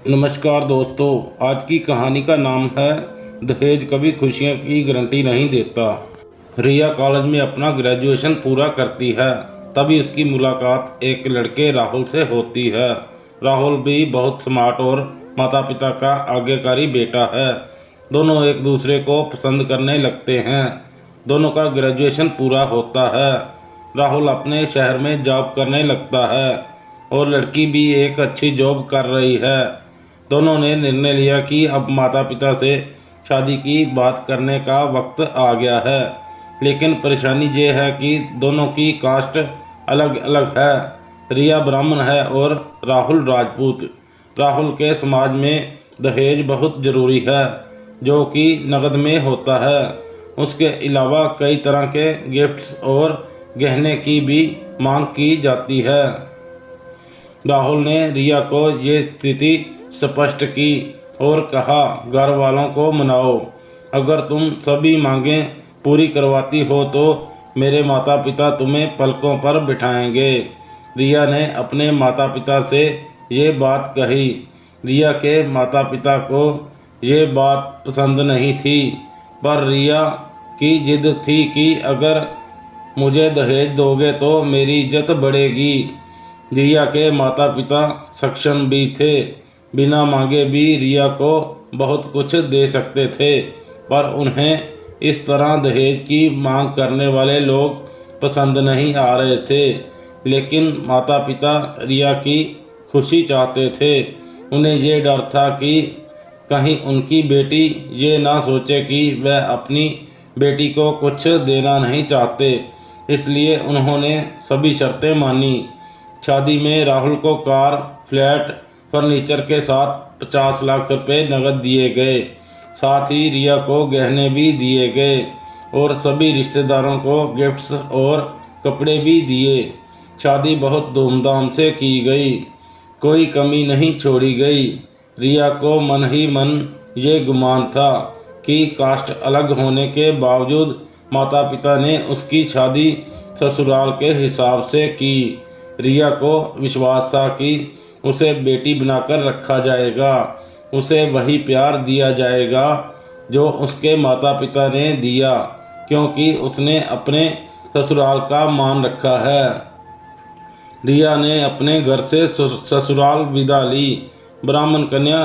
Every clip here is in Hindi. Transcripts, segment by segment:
नमस्कार दोस्तों, आज की कहानी का नाम है दहेज कभी खुशियों की गारंटी नहीं देता। रिया कॉलेज में अपना ग्रेजुएशन पूरा करती है, तभी उसकी मुलाकात एक लड़के राहुल से होती है। राहुल भी बहुत स्मार्ट और माता पिता का आज्ञाकारी बेटा है। दोनों एक दूसरे को पसंद करने लगते हैं। दोनों का ग्रेजुएशन पूरा होता है। राहुल अपने शहर में जॉब करने लगता है और लड़की भी एक अच्छी जॉब कर रही है। दोनों ने निर्णय लिया कि अब माता पिता से शादी की बात करने का वक्त आ गया है। लेकिन परेशानी ये है कि दोनों की कास्ट अलग अलग है। रिया ब्राह्मण है और राहुल राजपूत। राहुल के समाज में दहेज बहुत ज़रूरी है, जो कि नकद में होता है। उसके अलावा कई तरह के गिफ्ट्स और गहने की भी मांग की जाती है। राहुल ने रिया को ये स्थिति स्पष्ट की और कहा, घर वालों को मनाओ। अगर तुम सभी मांगें पूरी करवाती हो तो मेरे माता पिता तुम्हें पलकों पर बिठाएंगे। रिया ने अपने माता पिता से ये बात कही। रिया के माता पिता को ये बात पसंद नहीं थी, पर रिया की जिद थी कि अगर मुझे दहेज दोगे तो मेरी इज्जत बढ़ेगी। रिया के माता पिता सक्षम भी थे। बिना मांगे भी रिया को बहुत कुछ दे सकते थे, पर उन्हें इस तरह दहेज की मांग करने वाले लोग पसंद नहीं आ रहे थे। लेकिन माता पिता रिया की खुशी चाहते थे। उन्हें ये डर था कि कहीं उनकी बेटी ये ना सोचे कि वह अपनी बेटी को कुछ देना नहीं चाहते। इसलिए उन्होंने सभी शर्तें मानी। शादी में राहुल को कार, फ्लैट, फर्नीचर के साथ 50 लाख रुपए नकद दिए गए। साथ ही रिया को गहने भी दिए गए और सभी रिश्तेदारों को गिफ्ट्स और कपड़े भी दिए। शादी बहुत धूमधाम से की गई, कोई कमी नहीं छोड़ी गई। रिया को मन ही मन ये गुमान था कि कास्ट अलग होने के बावजूद माता पिता ने उसकी शादी ससुराल के हिसाब से की। रिया को विश्वास था कि उसे बेटी बनाकर रखा जाएगा, उसे वही प्यार दिया जाएगा जो उसके माता पिता ने दिया, क्योंकि उसने अपने ससुराल का मान रखा है। रिया ने अपने घर से ससुराल विदा ली। ब्राह्मण कन्या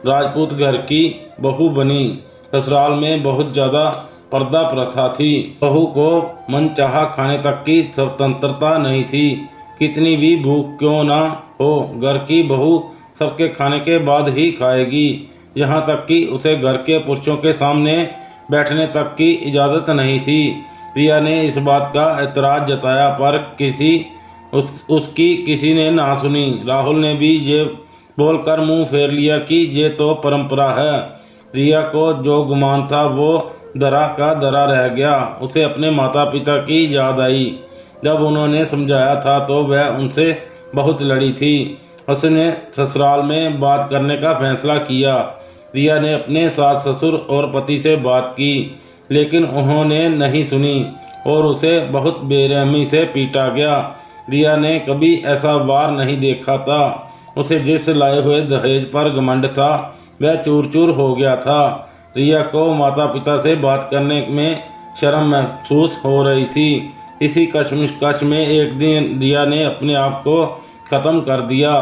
राजपूत घर की बहू बनी। ससुराल में बहुत ज़्यादा पर्दा प्रथा थी। बहू को मनचाहा खाने तक की स्वतंत्रता नहीं थी। कितनी भी भूख क्यों ना हो, घर की बहू सबके खाने के बाद ही खाएगी। यहाँ तक कि उसे घर के पुरुषों के सामने बैठने तक की इजाज़त नहीं थी। रिया ने इस बात का एतराज़ जताया, पर उसकी किसी ने ना सुनी। राहुल ने भी ये बोलकर मुंह फेर लिया कि ये तो परंपरा है। रिया को जो गुमान था वो दरा का दरा रह गया। उसे अपने माता पिता की याद आई। जब उन्होंने समझाया था तो वह उनसे बहुत लड़ी थी। उसने ससुराल में बात करने का फैसला किया। रिया ने अपने सास ससुर और पति से बात की, लेकिन उन्होंने नहीं सुनी और उसे बहुत बेरहमी से पीटा गया। रिया ने कभी ऐसा वार नहीं देखा था। उसे जिस लाए हुए दहेज पर घमंड था वह चूर चूर हो गया था। रिया को माता पिता से बात करने में शर्म महसूस हो रही थी। इसी कश्मकश में एक दिन रिया ने अपने आप को ख़त्म कर दिया।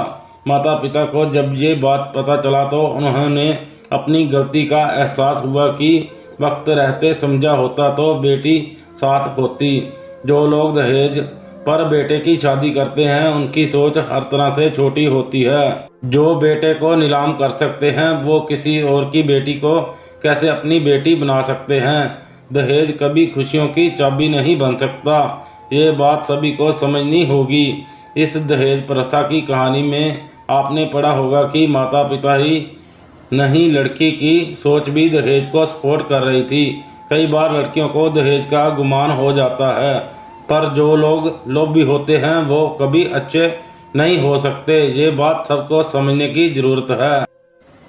माता पिता को जब ये बात पता चला तो उन्होंने अपनी गलती का एहसास हुआ कि वक्त रहते समझा होता तो बेटी साथ होती। जो लोग दहेज पर बेटे की शादी करते हैं उनकी सोच हर तरह से छोटी होती है। जो बेटे को नीलाम कर सकते हैं वो किसी और की बेटी को कैसे अपनी बेटी बना सकते हैं। दहेज कभी खुशियों की चाबी नहीं बन सकता। ये बात सभी को समझनी होगी। इस दहेज प्रथा की कहानी में आपने पढ़ा होगा कि माता पिता ही नहीं, लड़की की सोच भी दहेज को सपोर्ट कर रही थी। कई बार लड़कियों को दहेज का गुमान हो जाता है, पर जो लोग लोभी होते हैं वो कभी अच्छे नहीं हो सकते। ये बात सबको समझने की ज़रूरत है।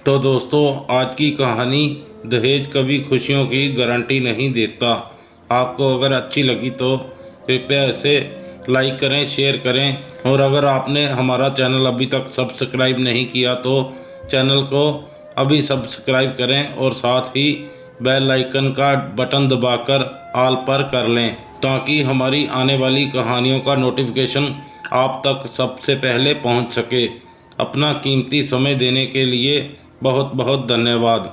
तो दोस्तों, आज की कहानी दहेज कभी खुशियों की गारंटी नहीं देता। आपको अगर अच्छी लगी तो कृपया इसे लाइक करें, शेयर करें। और अगर आपने हमारा चैनल अभी तक सब्सक्राइब नहीं किया तो चैनल को अभी सब्सक्राइब करें और साथ ही बेल आइकन का बटन दबाकर ऑल पर कर लें, ताकि हमारी आने वाली कहानियों का नोटिफिकेशन आप तक सबसे पहले पहुंच सके। अपना कीमती समय देने के लिए बहुत बहुत धन्यवाद।